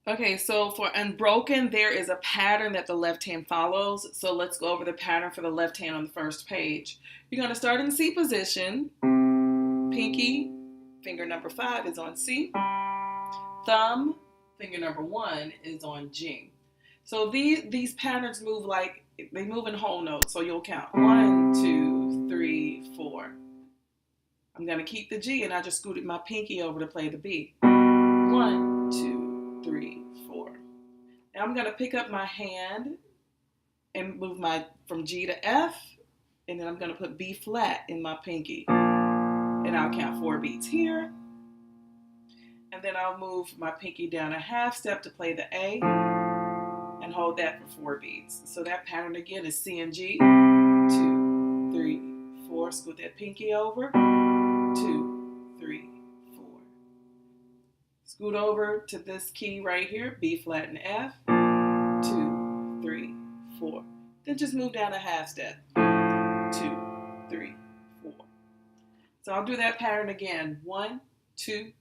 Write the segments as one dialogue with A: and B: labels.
A: Okay, so for Unbroken, there is a pattern that the left hand follows. So let's go over the pattern for the left hand on the first page. You're going to start in C position. Pinky, finger number 5 is on C. Thumb, finger number 1 is on G. So these patterns move like, they move in whole notes. So you'll count 1, 2, 3, 4. I'm going to keep the G and I just scooted my pinky over to play the B. 1, 2, 3, 4. Now I'm going to pick up my hand and move from G to F, and then I'm going to put B flat in my pinky. And I'll count 4 beats here. And then I'll move my pinky down a half step to play the A and hold that for 4 beats. So that pattern again is C and G. 2, 3, 4. Scoot that pinky over. 2, 3, 4. Scoot over to this key right here, B flat and F. 2, 3, 4. Then just move down a half step. 2, 3, 4. So I'll do that pattern again. 1, 2,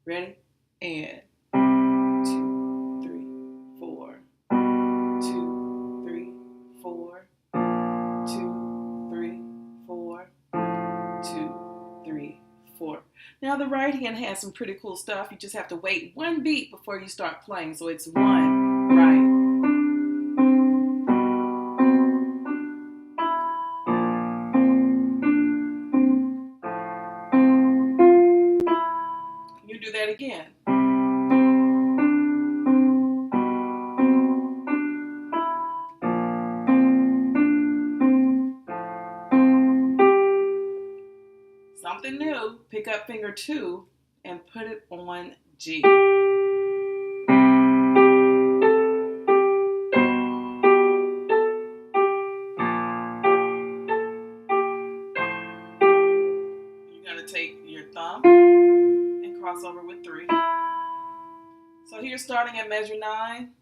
A: ready, and 2, 3, 4. 2, 3, 4. 2, 3, 4. 2, 3, 4. Now the right hand has some pretty cool stuff. You just have to wait 1 beat before you start playing. So it's 1, right. You do that again. Something new, pick up finger 2 and put it on G. You're going to take your thumb and cross over with 3. So here starting at measure 9,